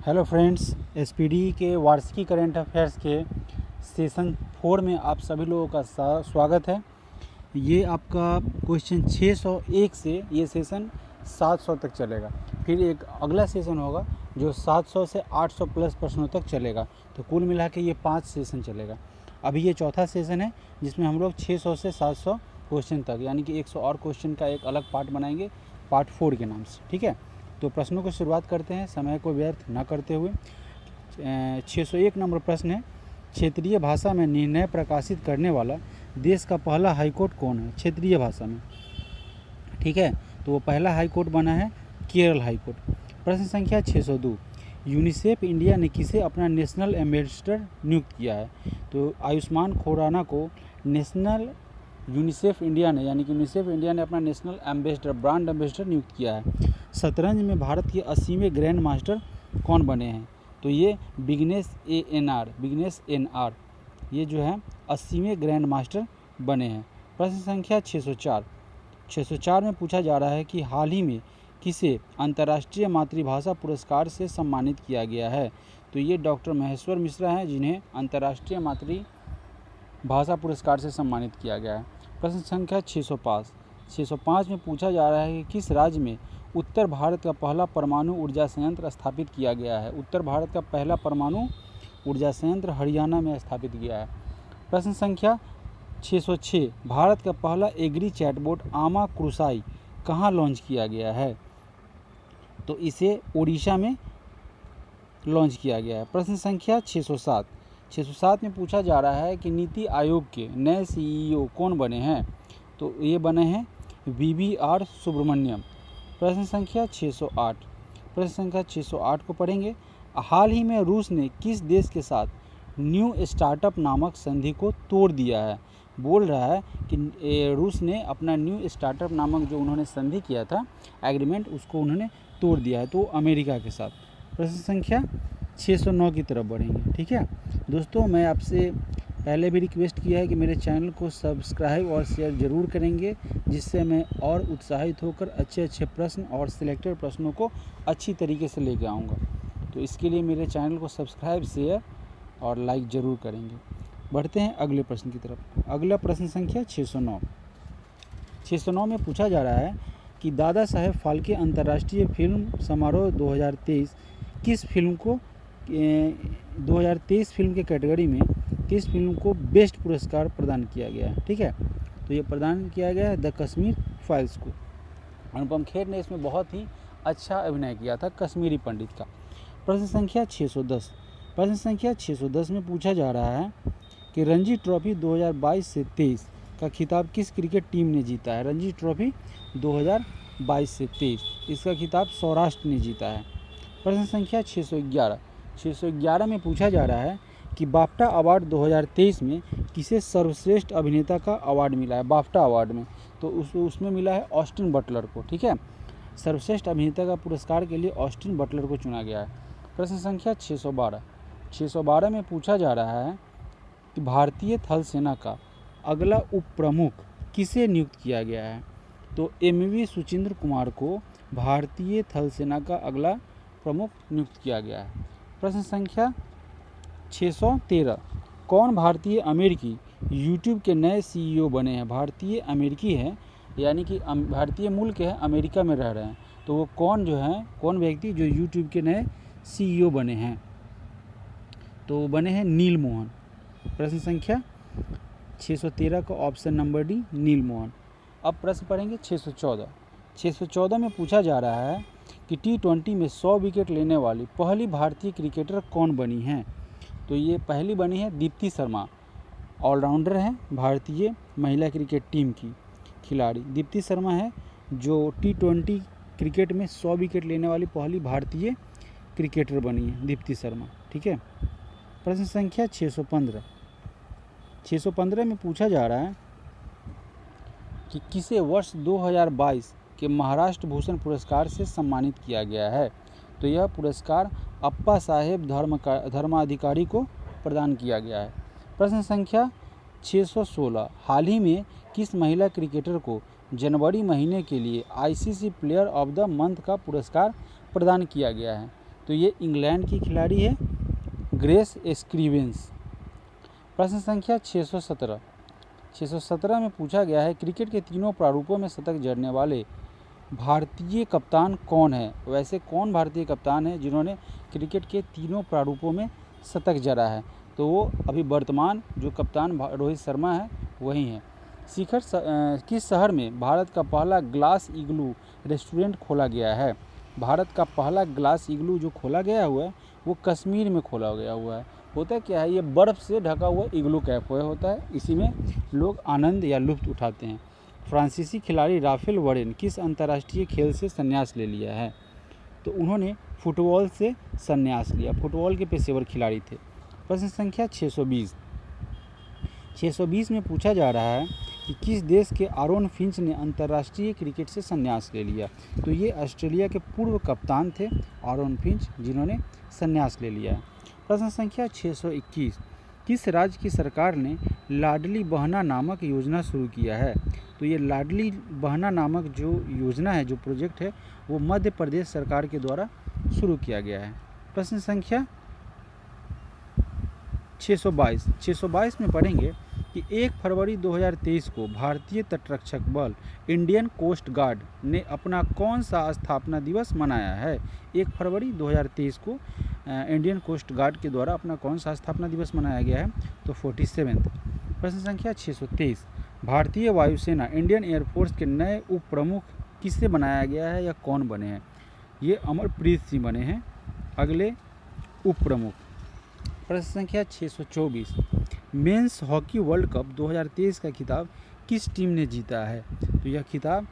Hello friends, SPD के वार्षिकी current affairs के सेशन 4 में आप सभी लोगों का स्वागत है। ये आपका क्वेश्चन 601 से ये सेशन 700 तक चलेगा। फिर एक अगला सेशन होगा जो 700 से 800 प्लस प्रश्नों तक चलेगा। तो कुल मिला के ये 5 सेशन चलेगा। अभी ये चौथा सेशन है जिसमें हम लोग 600 से 700 क्वेश्चन तक यानी कि 100 और क्वेश्चन का एक अलग पार्ट बनाएंगे, पार्ट 4 के नाम से। ठीक है, तो प्रश्नों की शुरुआत करते हैं समय को व्यर्थ न करते हुए। 601 नंबर प्रश्न है, क्षेत्रीय भाषा में निर्णय प्रकाशित करने वाला देश का पहला हाईकोर्ट कौन है? क्षेत्रीय भाषा में, ठीक है, तो वो पहला हाईकोर्ट बना है केरल हाईकोर्ट। प्रश्न संख्या 602, यूनिसेफ इंडिया ने किसे अपना नेशनल एम्बेसडर नियुक्त किया है? तो आयुष्मान खुराना को यूनिसेफ इंडिया ने अपना नेशनल एम्बेसडर, ब्रांड एम्बेसडर नियुक्त किया है। शतरंज में भारत के 80वें ग्रैंड मास्टर कौन बने हैं? तो ये विघ्नेश एन.आर. ये जो है 80वें ग्रैंड मास्टर बने हैं। प्रश्न संख्या 604 में पूछा जा रहा है कि हाल ही में किसे अंतर्राष्ट्रीय मातृभाषा पुरस्कार से सम्मानित किया गया है? तो ये डॉक्टर महेश्वर मिश्रा हैं जिन्हें अंतर्राष्ट्रीय मातृभाषा पुरस्कार से सम्मानित किया गया है। प्रश्न संख्या 605 में पूछा जा रहा है कि किस राज्य में उत्तर भारत का पहला परमाणु ऊर्जा संयंत्र स्थापित किया गया है? उत्तर भारत का पहला परमाणु ऊर्जा संयंत्र हरियाणा में स्थापित किया है। प्रश्न संख्या 606, भारत का पहला एग्री चैटबॉट आमा क्रुसाई कहाँ लॉन्च किया गया है? तो इसे ओडिशा में लॉन्च किया गया है। प्रश्न संख्या 607 में पूछा जा रहा है कि नीति आयोग के नए CEO कौन बने हैं? तो ये बने हैं VVR सुब्रमण्यम। प्रश्न संख्या 608 को पढ़ेंगे। हाल ही में रूस ने किस देश के साथ न्यू स्टार्टअप नामक संधि को तोड़ दिया है? बोल रहा है कि रूस ने अपना न्यू स्टार्टअप नामक जो उन्होंने संधि किया था, एग्रीमेंट, उसको उन्होंने तोड़ दिया है, तो अमेरिका के साथ। प्रश्न संख्या 609 की तरफ बढ़ेंगे। ठीक है दोस्तों, मैं आपसे पहले भी रिक्वेस्ट किया है कि मेरे चैनल को सब्सक्राइब और शेयर ज़रूर करेंगे, जिससे मैं और उत्साहित होकर अच्छे प्रश्न और सिलेक्टेड प्रश्नों को अच्छी तरीके से लेके आऊँगा। तो इसके लिए मेरे चैनल को सब्सक्राइब, शेयर और लाइक ज़रूर करेंगे। बढ़ते हैं अगले प्रश्न की तरफ। अगला प्रश्न संख्या 609 में पूछा जा रहा है कि दादा साहेब फाल्के अंतर्राष्ट्रीय फिल्म समारोह 2023 किस फिल्म को 2023 फिल्म के कैटेगरी में किस फिल्म को बेस्ट पुरस्कार प्रदान किया गया है? ठीक है, तो ये प्रदान किया गया है द कश्मीर फाइल्स को। अनुपम खेर ने इसमें बहुत ही अच्छा अभिनय किया था, कश्मीरी पंडित का। प्रश्न संख्या 610 में पूछा जा रहा है कि रणजी ट्रॉफी 2022 से 23 का खिताब किस क्रिकेट टीम ने जीता है? रणजी ट्रॉफी 2022 से 23 इसका खिताब सौराष्ट्र ने जीता है। प्रश्न संख्या 611 में पूछा जा रहा है कि बाफ्टा अवार्ड 2023 में किसे सर्वश्रेष्ठ अभिनेता का अवार्ड मिला है? बाफ्टा अवार्ड में तो उसमें मिला है ऑस्टिन बटलर को। ठीक है, सर्वश्रेष्ठ अभिनेता का पुरस्कार के लिए ऑस्टिन बटलर को चुना गया है। प्रश्न संख्या 612 में पूछा जा रहा है कि भारतीय थल सेना का अगला उप प्रमुख किसे नियुक्त किया गया है? तो MV सुचिंद्र कुमार को भारतीय थल सेना का अगला प्रमुख नियुक्त किया गया है। प्रश्न संख्या 613, कौन भारतीय अमेरिकी YouTube के नए CEO बने हैं? भारतीय अमेरिकी हैं, यानी कि भारतीय मूल के हैं, अमेरिका में रह रहे हैं, तो वो कौन व्यक्ति जो YouTube के नए CEO बने हैं? तो वो बने हैं नील मोहन। प्रश्न संख्या 613 का ऑप्शन नंबर डी, नील मोहन। अब प्रश्न पढ़ेंगे 614 में पूछा जा रहा है कि T20 में 100 विकेट लेने वाली पहली भारतीय क्रिकेटर कौन बनी हैं? तो ये पहली बनी है दीप्ति शर्मा, ऑलराउंडर हैं, भारतीय महिला क्रिकेट टीम की खिलाड़ी दीप्ति शर्मा है जो T20 क्रिकेट में 100 विकेट लेने वाली पहली भारतीय क्रिकेटर बनी है दीप्ति शर्मा। ठीक है, प्रश्न संख्या 615 में पूछा जा रहा है कि किसे वर्ष 2022 के महाराष्ट्र भूषण पुरस्कार से सम्मानित किया गया है? तो यह पुरस्कार अप्पा साहेब धर्माधिकारी को प्रदान किया गया है। प्रश्न संख्या 616, हाल ही में किस महिला क्रिकेटर को जनवरी महीने के लिए ICC player of the month का पुरस्कार प्रदान किया गया है? तो ये इंग्लैंड की खिलाड़ी है ग्रेस स्टीवेंस। प्रश्न संख्या 617 में पूछा गया है क्रिकेट के तीनों प्रारूपों में शतक जड़ने वाले भारतीय कप्तान कौन है। वैसे कौन भारतीय कप्तान है जिन्होंने क्रिकेट के तीनों प्रारूपों में शतक जड़ा है, तो वो अभी वर्तमान जो कप्तान रोहित शर्मा है वही हैं। किस शहर में भारत का पहला ग्लास इग्लू रेस्टोरेंट खोला गया है। भारत का पहला ग्लास इग्लू जो खोला गया हुआ है वो कश्मीर में खोला गया हुआ है। होता क्या है, ये बर्फ़ से ढका हुआ इग्लू कैफे होता है, इसी में लोग आनंद या लुत्फ़ उठाते हैं। फ्रांसीसी खिलाड़ी राफेल वरेन किस अंतर्राष्ट्रीय खेल से संन्यास ले लिया है, तो उन्होंने फुटबॉल से संन्यास लिया, फुटबॉल के पेशेवर खिलाड़ी थे। प्रश्न संख्या 620 में पूछा जा रहा है कि किस देश के आरोन फिंच ने अंतर्राष्ट्रीय क्रिकेट से संन्यास ले लिया, तो ये ऑस्ट्रेलिया के पूर्व कप्तान थे आरोन फिंच जिन्होंने संन्यास ले लिया है। प्रश्न संख्या 621 किस राज्य की सरकार ने लाडली बहना नामक योजना शुरू किया है, तो ये लाडली बहना नामक जो योजना है, जो प्रोजेक्ट है, वो मध्य प्रदेश सरकार के द्वारा शुरू किया गया है। प्रश्न संख्या 622 में पढ़ेंगे कि 1 फरवरी 2023 को भारतीय तटरक्षक बल इंडियन कोस्ट गार्ड ने अपना कौन सा स्थापना दिवस मनाया है। 1 फरवरी 2023 को इंडियन कोस्ट गार्ड के द्वारा अपना कौन सा स्थापना दिवस मनाया गया है, तो 47। प्रश्न संख्या 623 भारतीय वायुसेना इंडियन एयरफोर्स के नए उप प्रमुख किससे बनाया गया है या कौन बने हैं, ये अमरप्रीत सिंह बने हैं अगले उप प्रमुख। प्रश्न संख्या 624 मेंस हॉकी वर्ल्ड कप 2023 का खिताब किस टीम ने जीता है, तो यह खिताब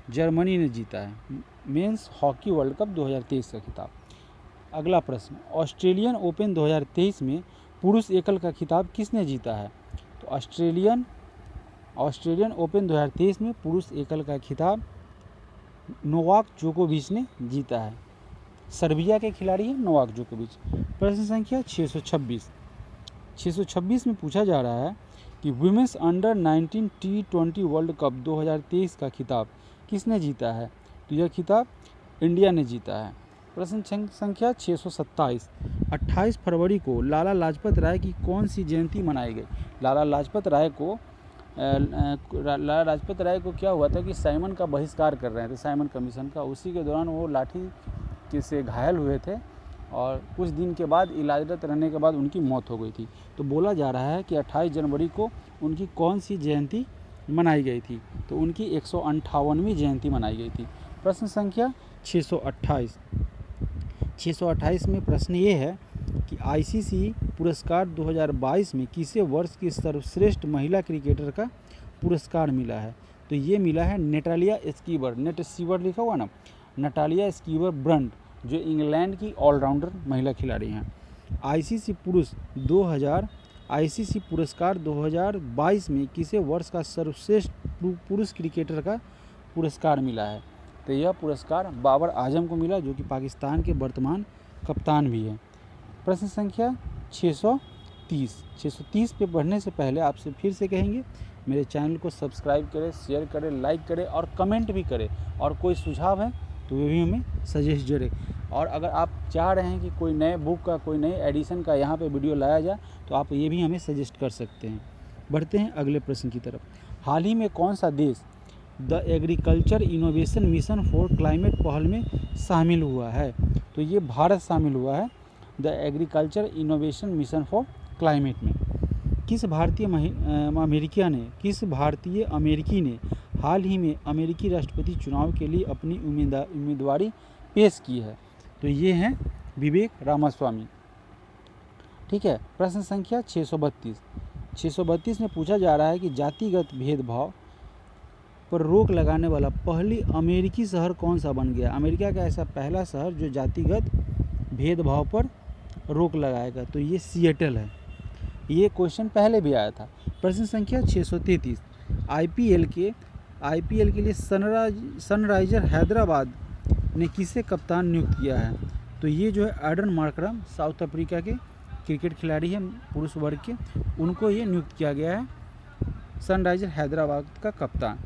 जर्मनी ने जीता है, मेंस हॉकी वर्ल्ड कप 2023 का खिताब। अगला प्रश्न ऑस्ट्रेलियन ओपन 2023 में पुरुष एकल का खिताब किसने जीता है, तो ऑस्ट्रेलियन ओपन 2023 में पुरुष एकल का खिताब नोवाक जोकोविच ने जीता है, सर्बिया के खिलाड़ी हैं नोवाक जोकोविच। प्रश्न संख्या 626 में पूछा जा रहा है कि women's under 19 T20 world cup 2023 का खिताब किसने जीता है, तो यह खिताब इंडिया ने जीता है। प्रश्न संख्या 627 28 फरवरी को लाला लाजपत राय की कौन सी जयंती मनाई गई। लाला लाजपत राय को क्या हुआ था कि साइमन का बहिष्कार कर रहे थे, साइमन कमीशन का, उसी के दौरान वो लाठी से घायल हुए थे और कुछ दिन के बाद इलाजरत रहने के बाद उनकी मौत हो गई थी। तो बोला जा रहा है कि 28 जनवरी को उनकी कौन सी जयंती मनाई गई थी, तो उनकी 158वीं जयंती मनाई गई थी। प्रश्न संख्या 628 में प्रश्न ये है कि ICC पुरस्कार 2022 में किसे वर्ष की सर्वश्रेष्ठ महिला क्रिकेटर का पुरस्कार मिला है, तो ये मिला है नेटालिया स्कीवर लिखा हुआ ना, नटालिया स्कीवर ब्रंट, जो इंग्लैंड की ऑलराउंडर महिला खिलाड़ी हैं। ICC पुरस्कार 2022 में किसे वर्ष का सर्वश्रेष्ठ पुरुष क्रिकेटर का पुरस्कार मिला है, तो यह पुरस्कार बाबर आजम को मिला, जो कि पाकिस्तान के वर्तमान कप्तान भी हैं। प्रश्न संख्या 630 पे पढ़ने से पहले आपसे फिर से कहेंगे मेरे चैनल को सब्सक्राइब करें, शेयर करें, लाइक करें और कमेंट भी करें, और कोई सुझाव है तो वे भी हमें सजेस्ट करें। और अगर आप चाह रहे हैं कि कोई नए बुक का, कोई नए एडिशन का यहाँ पे वीडियो लाया जाए, तो आप ये भी हमें सजेस्ट कर सकते हैं। बढ़ते हैं अगले प्रश्न की तरफ। हाल ही में कौन सा देश the agriculture innovation mission for climate पहल में शामिल हुआ है, तो ये भारत शामिल हुआ है the agriculture innovation mission for climate में। किस भारतीय अमेरिकी ने हाल ही में अमेरिकी राष्ट्रपति चुनाव के लिए अपनी उम्मीदवारी पेश की है, तो ये हैं विवेक रामास्वामी। ठीक है। प्रश्न संख्या 632 में पूछा जा रहा है कि जातिगत भेदभाव पर रोक लगाने वाला पहली अमेरिकी शहर कौन सा बन गया। अमेरिका का ऐसा पहला शहर जो जातिगत भेदभाव पर रोक लगाएगा, तो ये सिएटल है। ये क्वेश्चन पहले भी आया था। प्रश्न संख्या 633 आईपीएल के लिए सनराइजर हैदराबाद ने किसे कप्तान नियुक्त किया है, तो ये जो है एडन मार्करम साउथ अफ्रीका के क्रिकेट खिलाड़ी हैं पुरुष वर्ग के, उनको ये नियुक्त किया गया है सनराइजर हैदराबाद का कप्तान।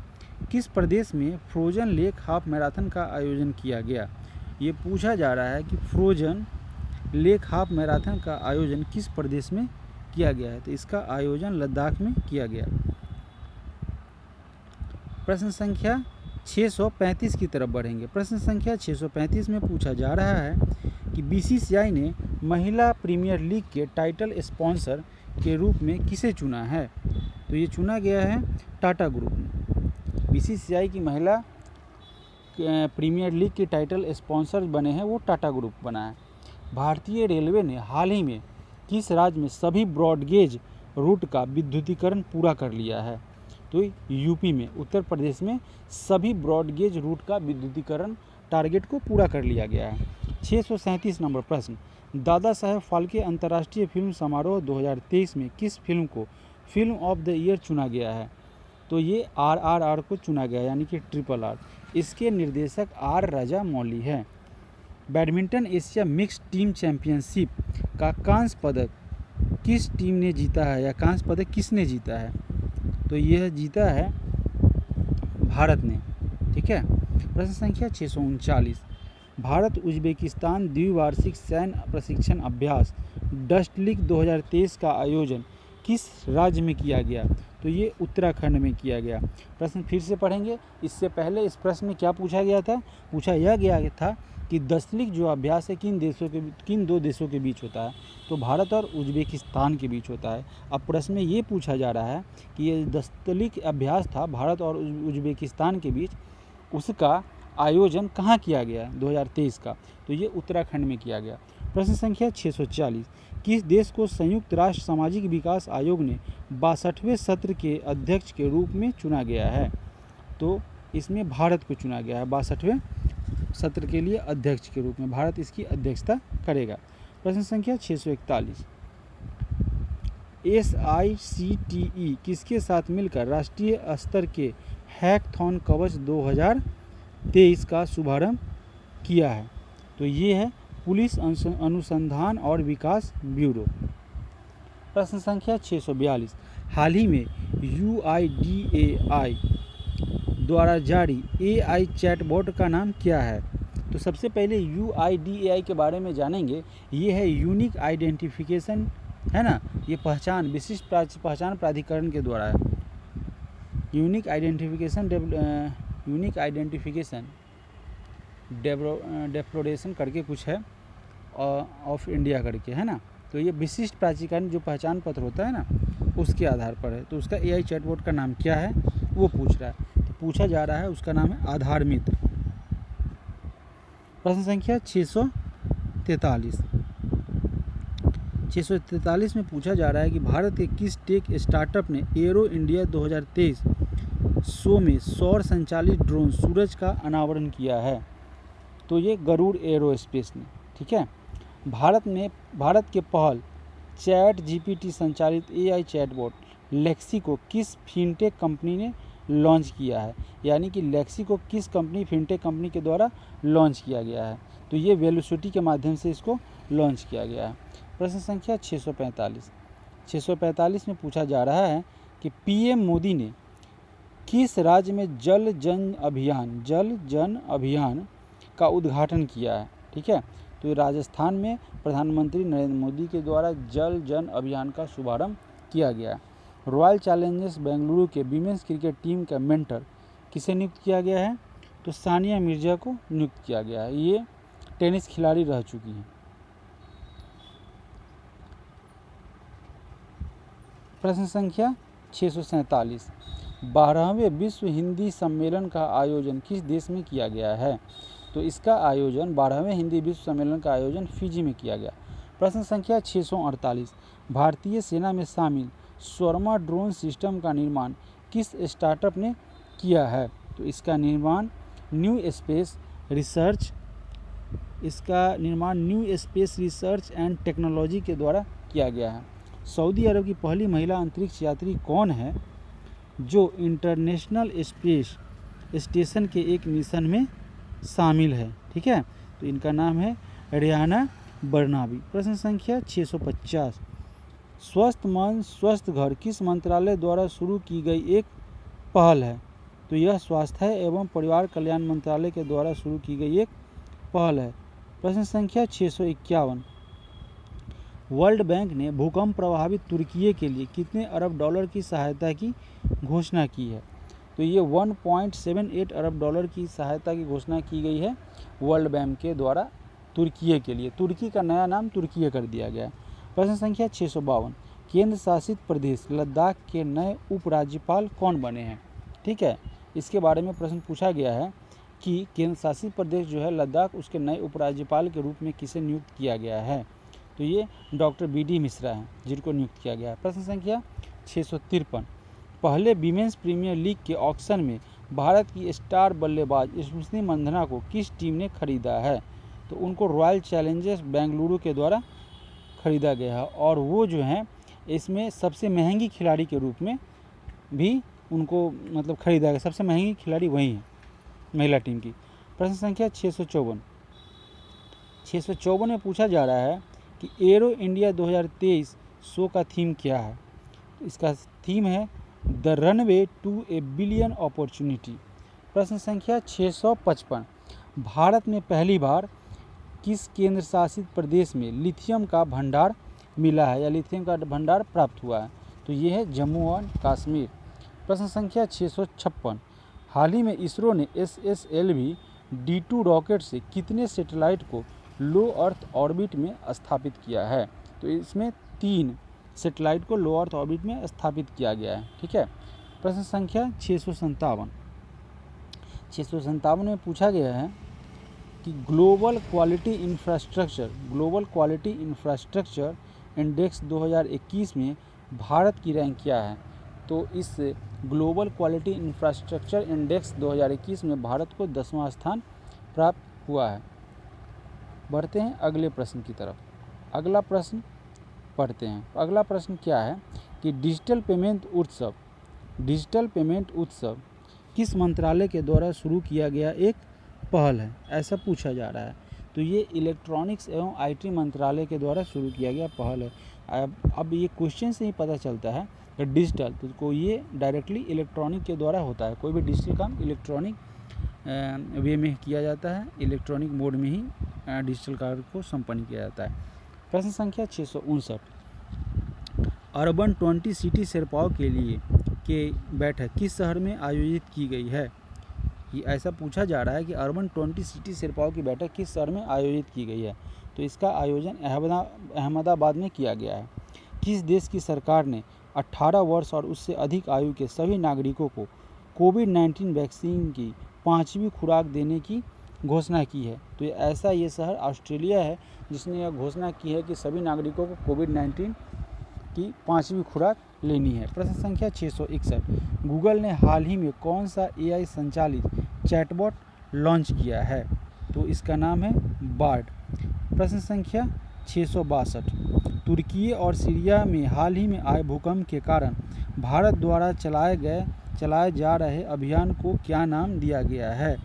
किस प्रदेश में फ्रोजन लेक हाफ मैराथन का आयोजन किया गया, ये पूछा जा रहा है कि फ्रोजन लेक हाफ मैराथन का आयोजन किस प्रदेश में किया गया है। तो इसका आयोजन लद्दाख में किया गया। प्रश्न संख्या 635 की तरफ बढ़ेंगे। प्रश्न संख्या 635 में पूछा जा रहा है कि बीसीसीआई ने महिला प्रीमियर लीग के टाइटल स्पॉन्सर के रूप में किसे चुना है। तो ये चुना गया है टाटा ग्रुप ने। बीसीसीआई की महिला प्रीमियर लीग के टाइटल स्पॉन्सर बने हैं वो टाटा ग्रुप बना है। भारतीय रेलवे ने हाल ही में किस राज्य में सभी ब्रॉडगेज रूट का विद्युतीकरण पूरा कर लिया है। तो यूपी में, उत्तर प्रदेश में सभी ब्रॉडगेज रूट का विद्युतीकरण टारगेट को पूरा कर लिया गया है। 637 नंबर प्रश्न, दादा साहेब फाल्के अंतर्राष्ट्रीय फिल्म समारोह 2023 में किस फिल्म को फिल्म ऑफ द ईयर चुना गया है। तो ये RRR को चुना गया, यानी कि RRR। इसके निर्देशक R राजामौली है। Badminton Asia mixed team championship का कांस्य पदक किस टीम ने जीता है, या कांस्य पदक किसने जीता है। तो यह जीता है भारत ने। ठीक है। प्रश्न संख्या 639, भारत उज्बेकिस्तान द्विवार्षिक सैन्य प्रशिक्षण अभ्यास डस्टलिक 2023 का आयोजन किस राज्य में किया गया। तो ये उत्तराखंड में किया गया। प्रश्न फिर से पढ़ेंगे। इससे पहले इस प्रश्न में क्या पूछा गया था, पूछा यह गया था कि डस्टलिक जो अभ्यास है किन दो देशों के बीच होता है। तो भारत और उज्बेकिस्तान के बीच होता है। अब प्रश्न में ये पूछा जा रहा है कि ये डस्टलिक अभ्यास था भारत और उज्बेकिस्तान के बीच, उसका आयोजन कहाँ किया गया 2023 का। तो ये उत्तराखंड में किया गया। प्रश्न संख्या 640, किस देश को संयुक्त राष्ट्र सामाजिक विकास आयोग ने 62वें सत्र के अध्यक्ष के रूप में चुना गया है। तो इसमें भारत को चुना गया है। 62वें सत्र के लिए अध्यक्ष के रूप में भारत इसकी अध्यक्षता करेगा। प्रश्न संख्या 641, SICTE किसके साथ मिलकर राष्ट्रीय स्तर के हैकथॉन कवच 2023 का शुभारंभ किया है। तो ये है पुलिस अनुसंधान और विकास ब्यूरो। प्रश्न संख्या 642, हाल ही में UIDAI द्वारा जारी AI चैटबॉट का नाम क्या है। तो सबसे पहले UIDAI के बारे में जानेंगे। ये है यूनिक आइडेंटिफिकेशन, है ना, ये विशिष्ट पहचान प्राधिकरण के द्वारा है। यूनिक आइडेंटिफिकेशन डेप्लोरेशन करके कुछ है ऑफ इंडिया करके, है ना। तो ये विशिष्ट प्राधिकरण जो पहचान पत्र होता है ना, उसके आधार पर है। तो उसका AI चैटबॉट का नाम क्या है वो पूछ रहा है। तो पूछा जा रहा है उसका नाम है आधार मित्र। प्रश्न संख्या 643 में पूछा जा रहा है कि भारत के किस टेक स्टार्टअप ने एरो इंडिया 2023 शो में सौर संचालित ड्रोन सूरज का अनावरण किया है। तो ये गरुड़ एरोस्पेस ने। ठीक है। भारत के पहल ChatGPT संचालित AI चैटबॉट लेक्सी को किस फिनटेक कंपनी ने लॉन्च किया है, यानी कि लेक्सी को किस फिनटेक कंपनी के द्वारा लॉन्च किया गया है। तो ये वेलोसिटी के माध्यम से इसको लॉन्च किया गया है। प्रश्न संख्या 645 में पूछा जा रहा है कि PM मोदी ने किस राज्य में जल जन अभियान का उद्घाटन किया है। ठीक है। तो राजस्थान में प्रधानमंत्री नरेंद्र मोदी के द्वारा जल जन अभियान का शुभारंभ किया गया। रॉयल चैलेंजर्स बेंगलुरु के विमेंस क्रिकेट टीम का मेंटर किसे नियुक्त किया गया है। तो सानिया मिर्जा को नियुक्त किया गया है। ये टेनिस खिलाड़ी रह चुकी हैं। प्रश्न संख्या 647, 12वें विश्व हिंदी सम्मेलन का आयोजन किस देश में किया गया है। तो इसका आयोजन 12वें हिंदी विश्व सम्मेलन का आयोजन फिजी में किया गया। प्रश्न संख्या 648, भारतीय सेना में शामिल शर्मा ड्रोन सिस्टम का निर्माण किस स्टार्टअप ने किया है। तो इसका निर्माण new space research and technology के द्वारा किया गया है। सऊदी अरब की पहली महिला अंतरिक्ष यात्री कौन है जो इंटरनेशनल स्पेस स्टेशन के एक मिशन में शामिल है। ठीक है। तो इनका नाम है रियाना बर्नाबी। प्रश्न संख्या 650, स्वस्थ मन स्वस्थ घर किस मंत्रालय द्वारा शुरू की गई एक पहल है। तो यह स्वास्थ्य एवं परिवार कल्याण मंत्रालय के द्वारा शुरू की गई एक पहल है। प्रश्न संख्या 651, वर्ल्ड बैंक ने भूकंप प्रभावित तुर्की के लिए कितने अरब डॉलर की सहायता की घोषणा की है? तो ये 1.78 अरब डॉलर की सहायता की घोषणा की गई है वर्ल्ड बैंक के द्वारा तुर्की के लिए। तुर्की का नया नाम तुर्की कर दिया गया है। प्रश्न संख्या 652, केंद्र शासित प्रदेश लद्दाख के नए उपराज्यपाल कौन बने हैं? ठीक है, इसके बारे में प्रश्न पूछा गया है कि केंद्र शासित प्रदेश जो है लद्दाख, उसके नए उपराज्यपाल के रूप में किसे नियुक्त किया गया है? तो ये डॉक्टर BD मिश्रा हैं जिनको नियुक्त किया गया है। प्रश्न संख्या 653, पहले विमेंस प्रीमियर लीग के ऑक्शन में भारत की स्टार बल्लेबाज स्मृति मंधाना को किस टीम ने खरीदा है? तो उनको रॉयल चैलेंजर्स बेंगलुरु के द्वारा खरीदा गया है और वो जो हैं इसमें सबसे महंगी खिलाड़ी के रूप में भी उनको मतलब खरीदा गया। सबसे महंगी खिलाड़ी वही है महिला टीम की। प्रश्न संख्या 654 में पूछा जा रहा है कि एरो इंडिया 2023 शो का थीम क्या है? इसका थीम है the runway to a billion opportunity. प्रश्न संख्या 655, भारत में पहली बार किस केंद्र शासित प्रदेश में लिथियम का भंडार मिला है या लिथियम का भंडार प्राप्त हुआ है? तो ये है जम्मू और कश्मीर। प्रश्न संख्या 656, हाल ही में इसरो ने SSLV D2 रॉकेट से कितने सैटेलाइट को लो अर्थ ऑर्बिट में स्थापित किया है? तो इसमें 3 सैटेलाइट को लो अर्थ ऑर्बिट में स्थापित किया गया है। ठीक है। प्रश्न संख्या 657 में पूछा गया है कि ग्लोबल क्वालिटी इंफ्रास्ट्रक्चर इंडेक्स 2021 में भारत की रैंक क्या है? तो इस ग्लोबल क्वालिटी इंफ्रास्ट्रक्चर इंडेक्स 2021 में भारत को 10वां स्थान प्राप्त हुआ है। बढ़ते हैं अगले प्रश्न की तरफ। अगला प्रश्न पढ़ते हैं। अगला प्रश्न क्या है कि डिजिटल पेमेंट उत्सव किस मंत्रालय के द्वारा शुरू किया गया एक पहल है? ऐसा पूछा जा रहा है। तो ये इलेक्ट्रॉनिक्स एवं IT मंत्रालय के द्वारा शुरू किया गया पहल है। अब ये क्वेश्चन से ही पता चलता है कि डिजिटल तो ये डायरेक्टली इलेक्ट्रॉनिक के द्वारा होता है। कोई भी डिजिटल काम इलेक्ट्रॉनिक वे में किया जाता है, इलेक्ट्रॉनिक मोड में ही डिजिटल कार्य को संपन्न किया जाता है। प्रश्न संख्या 659, अर्बन 20 सिटी शेरपाओं के लिए के बैठक किस शहर में आयोजित की गई है? ये ऐसा पूछा जा रहा है कि अर्बन 20 सिटी शेरपाओं की बैठक किस शहर में आयोजित की गई है? तो इसका आयोजन अहमदाबाद में किया गया है। किस देश की सरकार ने 18 वर्ष और उससे अधिक आयु के सभी नागरिकों को कोविड-19 वैक्सीन की 5वीं खुराक देने की घोषणा की है? तो ये शहर ऑस्ट्रेलिया है जिसने यह घोषणा की है कि सभी नागरिकों को कोविड-19 की 5वीं खुराक लेनी है। प्रश्न संख्या 661, गूगल ने हाल ही में कौन सा AI संचालित चैटबॉट लॉन्च किया है? तो इसका नाम है बार्ड। प्रश्न संख्या 662, तुर्की और सीरिया में हाल ही में आए भूकंप के कारण भारत द्वारा चलाए जा रहे अभियान को क्या नाम दिया गया है?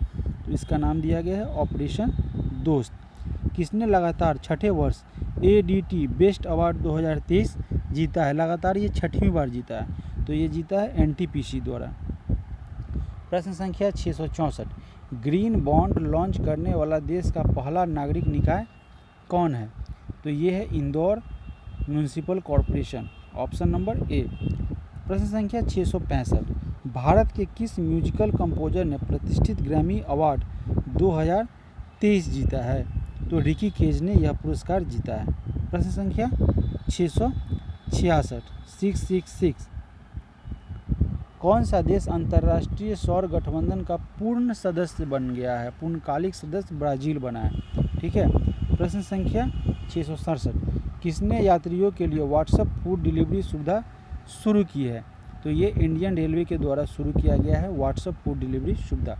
तो इसका नाम दिया गया है ऑपरेशन दोस्त। किसने लगातार छठे वर्ष ADT बेस्ट अवार्ड 2023 जीता है? लगातार ये 6वीं बार जीता है। तो ये जीता है NTPC द्वारा। प्रश्न संख्या 664, ग्रीन बॉन्ड लॉन्च करने वाला देश का पहला नागरिक निकाय कौन है? तो ये है Indore municipal corporation, option number A। प्रश्न संख्या 665, भारत के किस म्यूजिकल कंपोजर ने प्रतिष्ठित ग्रैमी अवार्ड 2023 जीता है? तो रिकी केज ने यह पुरस्कार जीता है। प्रश्न संख्या 666, कौन सा देश अंतर्राष्ट्रीय सौर गठबंधन का पूर्ण सदस्य बन गया है? पूर्णकालिक सदस्य ब्राज़ील बना है। ठीक है। प्रश्न संख्या 667, किसने यात्रियों के लिए व्हाट्सएप फूड डिलीवरी सुविधा शुरू की है? तो ये इंडियन रेलवे के द्वारा शुरू किया गया है व्हाट्सएप फूड डिलीवरी सुविधा।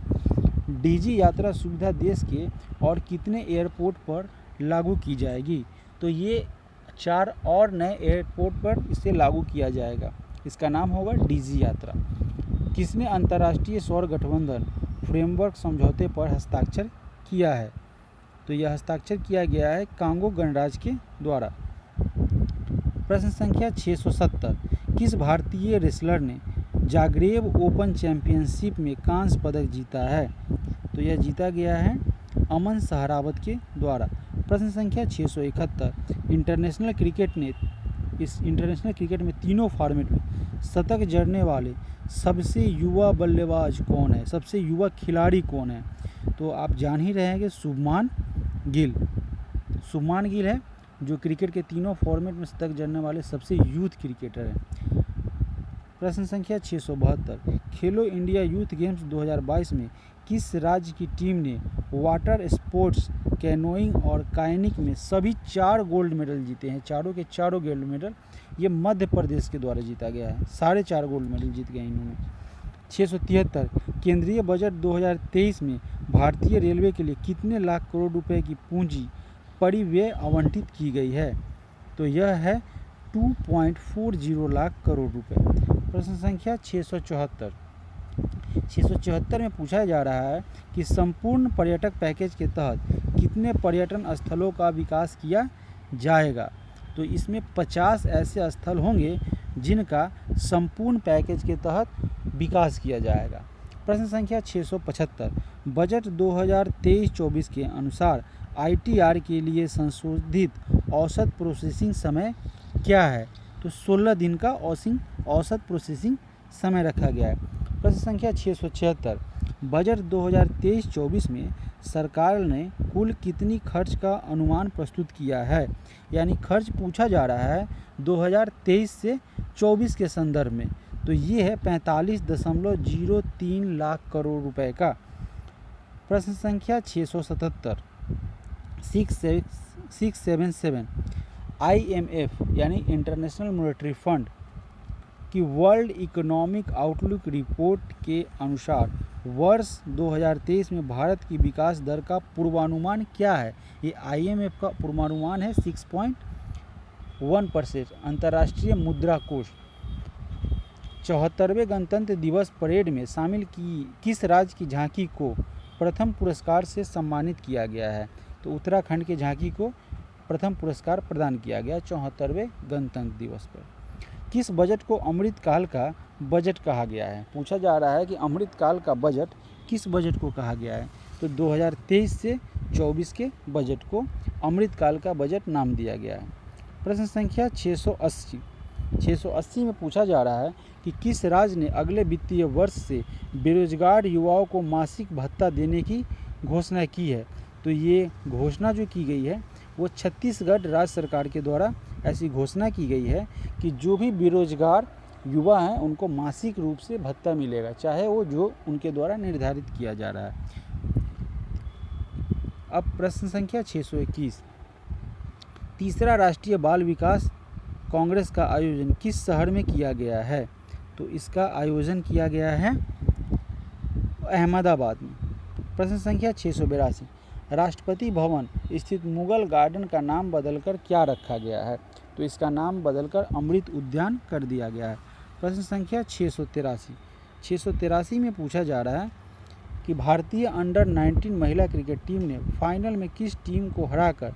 डिजी यात्रा सुविधा देश के और कितने एयरपोर्ट पर लागू की जाएगी? तो ये 4 और नए एयरपोर्ट पर इसे लागू किया जाएगा। इसका नाम होगा डिजी यात्रा। किसने अंतर्राष्ट्रीय सौर गठबंधन फ्रेमवर्क समझौते पर हस्ताक्षर किया है? तो यह हस्ताक्षर किया गया है कांगो गणराज्य के द्वारा। प्रश्न संख्या 670, किस भारतीय रेसलर ने जाग्रेब ओपन चैंपियनशिप में कांस्य पदक जीता है? तो यह जीता गया है अमन सहरावत के द्वारा। प्रश्न संख्या 671, इंटरनेशनल क्रिकेट में तीनों फॉर्मेट में शतक जड़ने वाले सबसे युवा बल्लेबाज कौन है, सबसे युवा खिलाड़ी कौन है? तो आप जान ही रहे हैं कि शुभमान गिल है जो क्रिकेट के तीनों फॉर्मेट में शतक जड़ने वाले सबसे यूथ क्रिकेटर हैं। प्रश्न संख्या 672, खेलो इंडिया यूथ गेम्स 2022 में किस राज्य की टीम ने वाटर स्पोर्ट्स, कैनोइंग और कायाकिंग में सभी 4 गोल्ड मेडल जीते हैं? चारों के चारों गोल्ड मेडल ये मध्य प्रदेश के द्वारा जीता गया है। 4.5 गोल्ड मेडल जीत गए इन्होंने। 673, केंद्रीय बजट 2023 में भारतीय रेलवे के लिए कितने लाख करोड़ रुपए की पूंजी परिव्यय आवंटित की गई है? तो यह है 2.40 लाख करोड़ रुपए। प्रश्न संख्या 674 में पूछा जा रहा है कि संपूर्ण पर्यटक पैकेज के तहत कितने पर्यटन स्थलों का विकास किया जाएगा? तो इसमें 50 ऐसे स्थल होंगे जिनका संपूर्ण पैकेज के तहत विकास किया जाएगा। प्रश्न संख्या 675, बजट 2023-24 के अनुसार ITR के लिए संशोधित औसत प्रोसेसिंग समय क्या है? तो 16 दिन का औसत प्रोसेसिंग समय रखा गया है। प्रश्न संख्या 676, बजट 2023-24 में सरकार ने कुल कितनी खर्च का अनुमान प्रस्तुत किया है? यानी खर्च पूछा जा रहा है 2023 से 24 के संदर्भ में, तो ये है 45.03 लाख करोड़ रुपए का। प्रश्न संख्या 677, 677, IMF यानी इंटरनेशनल मॉनेटरी फंड की वर्ल्ड इकोनॉमिक आउटलुक रिपोर्ट के अनुसार वर्ष 2023 में भारत की विकास दर का पूर्वानुमान क्या है? ये IMF का पूर्वानुमान है 6.1%। अंतर्राष्ट्रीय मुद्रा कोष 74वें गणतंत्र दिवस परेड में शामिल किस राज्य की झांकी को प्रथम पुरस्कार से सम्मानित किया गया है? तो उत्तराखंड के झांकी को प्रथम पुरस्कार प्रदान किया गया 74वें गणतंत्र दिवस पर। किस बजट को अमृतकाल का बजट कहा गया है? पूछा जा रहा है कि अमृतकाल का बजट किस बजट को कहा गया है? तो 2023 से 24 के बजट को अमृतकाल का बजट नाम दिया गया है। प्रश्न संख्या 680 में पूछा जा रहा है कि किस राज्य ने अगले वित्तीय वर्ष से बेरोजगार युवाओं को मासिक भत्ता देने की घोषणा की है? तो ये घोषणा जो की गई है वो छत्तीसगढ़ राज्य सरकार के द्वारा ऐसी घोषणा की गई है कि जो भी बेरोजगार युवा हैं उनको मासिक रूप से भत्ता मिलेगा, चाहे वो जो उनके द्वारा निर्धारित किया जा रहा है। अब प्रश्न संख्या 621, तीसरा राष्ट्रीय बाल विकास कांग्रेस का आयोजन किस शहर में किया गया है? तो इसका आयोजन किया गया है अहमदाबाद में। प्रश्न संख्या 682, राष्ट्रपति भवन स्थित मुगल गार्डन का नाम बदलकर क्या रखा गया है? तो इसका नाम बदलकर अमृत उद्यान कर दिया गया है। प्रश्न संख्या 683 में पूछा जा रहा है कि भारतीय अंडर 19 महिला क्रिकेट टीम ने फाइनल में किस टीम को हराकर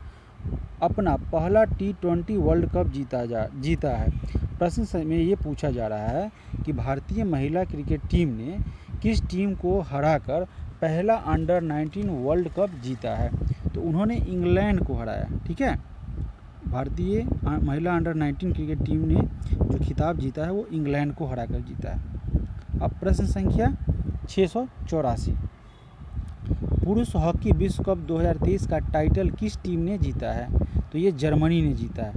अपना पहला T20 वर्ल्ड कप जीता है? प्रश्न में ये पूछा जा रहा है कि भारतीय महिला क्रिकेट टीम ने किस टीम को हराकर पहला अंडर 19 वर्ल्ड कप जीता है? तो उन्होंने इंग्लैंड को हराया। ठीक है, भारतीय महिला अंडर 19 क्रिकेट टीम ने जो खिताब जीता है वो इंग्लैंड को हराकर जीता है। अब प्रश्न संख्या 684, पुरुष हॉकी विश्व कप 2023 का टाइटल किस टीम ने जीता है? तो ये जर्मनी ने जीता है।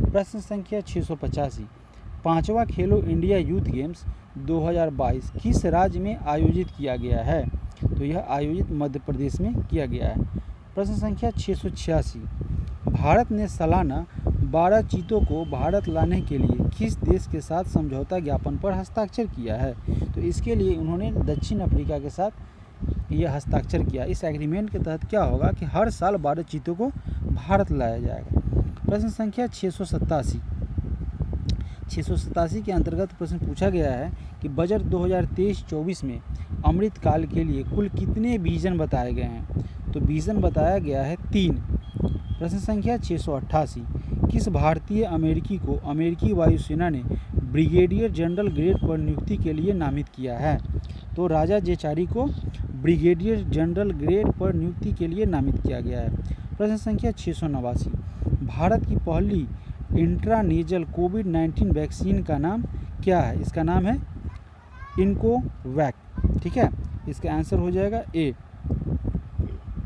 प्रश्न संख्या 685, पांचवा खेलो इंडिया यूथ गेम्स 2022 किस राज्य में आयोजित किया गया है? तो यह आयोजित मध्य प्रदेश में किया गया है। प्रश्न संख्या 686, भारत ने सालाना 12 चीतों को भारत लाने के लिए किस देश के साथ समझौता ज्ञापन पर हस्ताक्षर किया है? तो इसके लिए उन्होंने दक्षिण अफ्रीका के साथ यह हस्ताक्षर किया। इस एग्रीमेंट के तहत क्या होगा कि हर साल 12 चीतों को भारत लाया जाएगा। प्रश्न संख्या 687 के अंतर्गत प्रश्न पूछा गया है कि बजट 2023-24 में अमृतकाल के लिए कुल कितने विजन बताए गए हैं? तो विजन बताया गया है 3। प्रश्न संख्या 688, किस भारतीय अमेरिकी को अमेरिकी वायुसेना ने ब्रिगेडियर जनरल ग्रेड पर नियुक्ति के लिए नामित किया है? तो राजा जेचारी को ब्रिगेडियर जनरल ग्रेड पर नियुक्ति के लिए नामित किया गया है। प्रश्न संख्या 689, भारत की पहली इंट्रानेजल कोविड-19 वैक्सीन का नाम क्या है? इसका नाम है इनकोवैक। ठीक है, इसका आंसर हो जाएगा ए।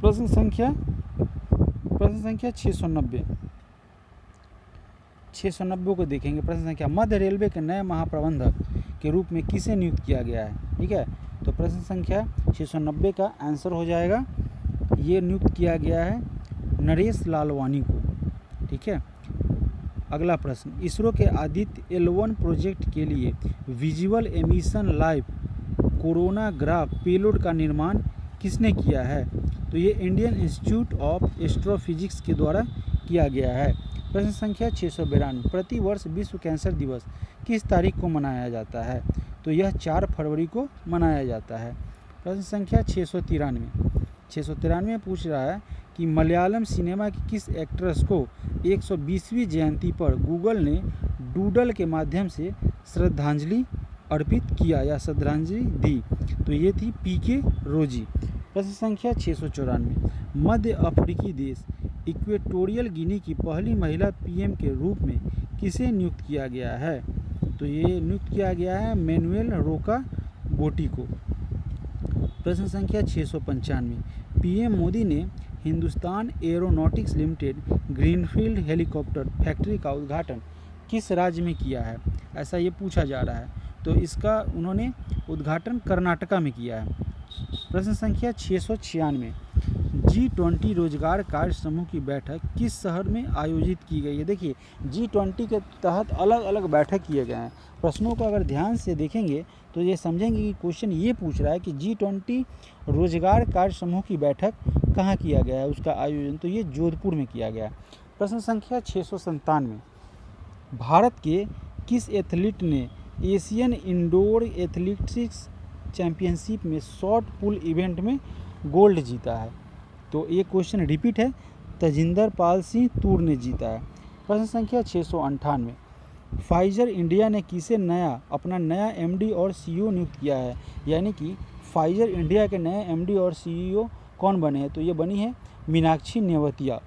प्रश्न संख्या 690 को देखेंगे। प्रश्न संख्या, मध्य रेलवे के नए महाप्रबंधक के रूप में किसे नियुक्त किया गया है? ठीक है, तो प्रश्न संख्या 690 का आंसर हो जाएगा, ये नियुक्त किया गया है नरेश लालवानी को। ठीक है, अगला प्रश्न, इसरो के आदित्य L1 प्रोजेक्ट के लिए visual emission live coronagraph payload का निर्माण किसने किया है? तो ये इंडियन इंस्टीट्यूट ऑफ एस्ट्रोफिजिक्स के द्वारा किया गया है। प्रश्न संख्या 692, प्रतिवर्ष विश्व कैंसर दिवस किस तारीख को मनाया जाता है? तो यह 4 फरवरी को मनाया जाता है। प्रश्न संख्या 693 पूछ रहा है कि मलयालम सिनेमा की किस एक्ट्रेस को 120वीं जयंती पर गूगल ने डूडल के माध्यम से श्रद्धांजलि अर्पित किया या श्रद्धांजलि दी? तो ये थी पीके रोजी। प्रश्न संख्या 694, मध्य अफ्रीकी देश इक्वेटोरियल गिनी की पहली महिला पीएम के रूप में किसे नियुक्त किया गया है? तो ये नियुक्त किया गया है मैनुएल रोका बोटी को। प्रश्न संख्या 695, पीएम मोदी ने Hindustan aeronautics limited greenfield helicopter factory का उद्घाटन किस राज्य में किया है? ऐसा ये पूछा जा रहा है, तो इसका उन्होंने उद्घाटन कर्नाटका में किया है। प्रश्न संख्या 696, G20 रोजगार कार्य समूह की बैठक किस शहर में आयोजित की गई है? देखिए, G20 के तहत अलग अलग बैठक किए गए हैं। प्रश्नों को अगर ध्यान से देखेंगे तो ये समझेंगे कि क्वेश्चन ये पूछ रहा है कि G20 रोजगार कार्य समूह की बैठक कहाँ किया गया है, उसका आयोजन, तो ये जोधपुर में किया गया है। प्रश्न संख्या 697, भारत के किस एथलीट ने एशियन इंडोर एथलेटिक्स चैंपियनशिप में शॉट पुल इवेंट में गोल्ड जीता है? तो ये क्वेश्चन रिपीट है, तजिंदर पाल सिंह तूर ने जीता है। प्रश्न संख्या 698, फाइजर इंडिया ने किसे अपना नया एमडी और सीईओ नियुक्त किया है? यानी कि फाइजर इंडिया के नए एमडी और सीईओ कौन बने हैं? तो ये बनी है मीनाक्षी नेवतिया।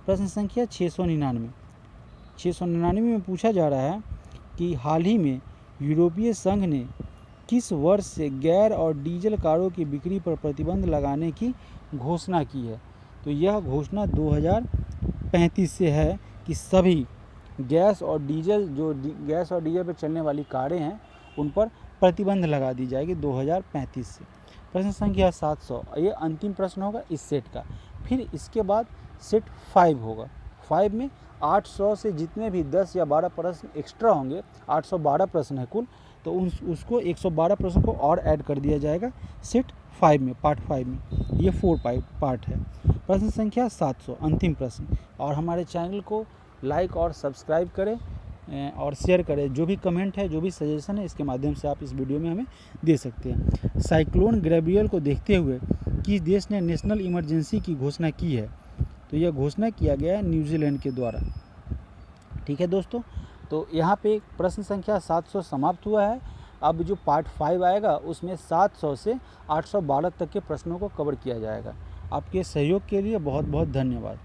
प्रश्न संख्या 699 में पूछा जा रहा है कि हाल ही में यूरोपीय संघ ने किस वर्ष से गैर और डीजल कारों की बिक्री पर प्रतिबंध लगाने की घोषणा की है? तो यह घोषणा 2035 से है कि सभी गैस और डीजल पर चलने वाली कारें हैं उन पर प्रतिबंध लगा दी जाएगी 2035 से। प्रश्न संख्या 700, ये अंतिम प्रश्न होगा इस सेट का। फिर इसके बाद सेट 5 होगा। 5 में 800 से जितने भी 10 या 12 प्रश्न एक्स्ट्रा होंगे, 812 प्रश्न है कुल, तो उसको 112 प्रश्न को और ऐड कर दिया जाएगा सेट 5 में, पार्ट 5 में। ये 4 पार्ट है। प्रश्न संख्या 700 अंतिम प्रश्न। और हमारे चैनल को लाइक और सब्सक्राइब करें और शेयर करें। जो भी कमेंट है, जो भी सजेशन है, इसके माध्यम से आप इस वीडियो में हमें दे सकते हैं। साइक्लोन गैब्रियल को देखते हुए किस देश ने नेशनल इमरजेंसी की घोषणा की है? तो यह घोषणा किया गया है न्यूजीलैंड के द्वारा। ठीक है दोस्तों, तो यहाँ पे प्रश्न संख्या 700 समाप्त हुआ है। अब जो पार्ट 5 आएगा उसमें 700 से 812 तक के प्रश्नों को कवर किया जाएगा। आपके सहयोग के लिए बहुत बहुत धन्यवाद।